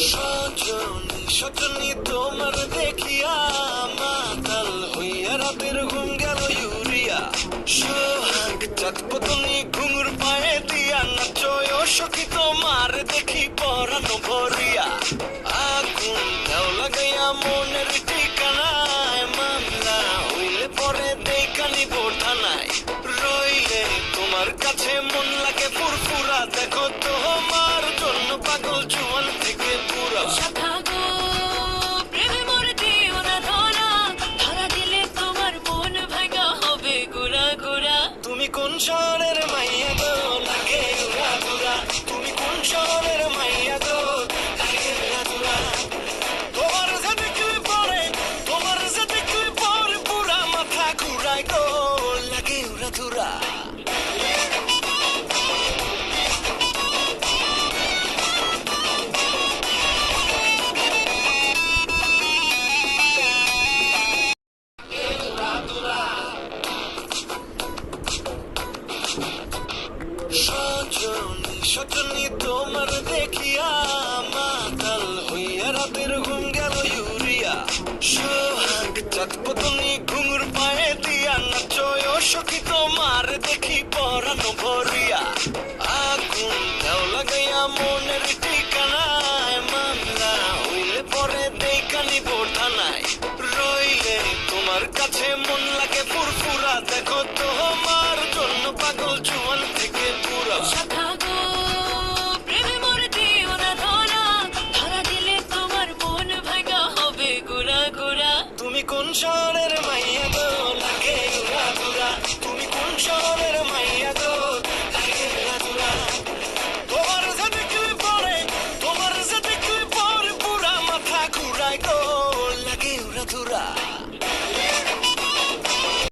সজনী সজনী তোমার দেখিয়া মাতাল হইয়া রাতের ঘুম গেল ইউরিয়া। সোহাগ চাঁদ পতনি ঘুঙুর পায়ে দিয়া নাচয় সখী তোমার দেখি পরানো ভরিয়া। আগুন দাও লাগাইয়া মনের ঠিকানায় মামলা হইলে পরে দেখানি বোঠানায়। রইলে তোমার কাছে মন লাগে ফুরফুরা দেখো তোমার জন্য পাগল জুয়ান থেকে পুরা। তুমি কোন শহরের মাইয়া গো লাগে উড়া দুরা। তুমি কোন শহরের মাইয়া গো লাগে উড়া দুরা। তোমার যে দেখলে পরে তোমার যে দেখলে পরে পুরা মাথা ঘুরায় গো লাগে উড়া দুরা। সজনী সজনী তোমার দেখিয়া মাতাল হইয়া রাতের ঘুম গেল ইউরিয়া। সোহাগ চাঁদ পতনি ঘুঙুর পায়ে দিয়া নাচয় সখী তোমার দেখি পরানো ভরিয়া। আগুন দাও লাগাইয়া মনের ঠিকানায় মামলা হইলে পরে দেখানি বোঠানায়। রইলে তোমার কাছে মন লাগে ফুরফুরা দেখো তোমার জন্য পাগল জুয়ান থেকে পুরা। তুমি কোন শহরের মাইয়া গো লাগে উড়া দুরা। তুমি কোন শহরের মাইয়া গো লাগে উড়া দুরা। তোমার যে দেখলে পরে তোমার যে দেখলে পরে পুরা মাথা ঘুরায় গো লাগে উড়া দুরা।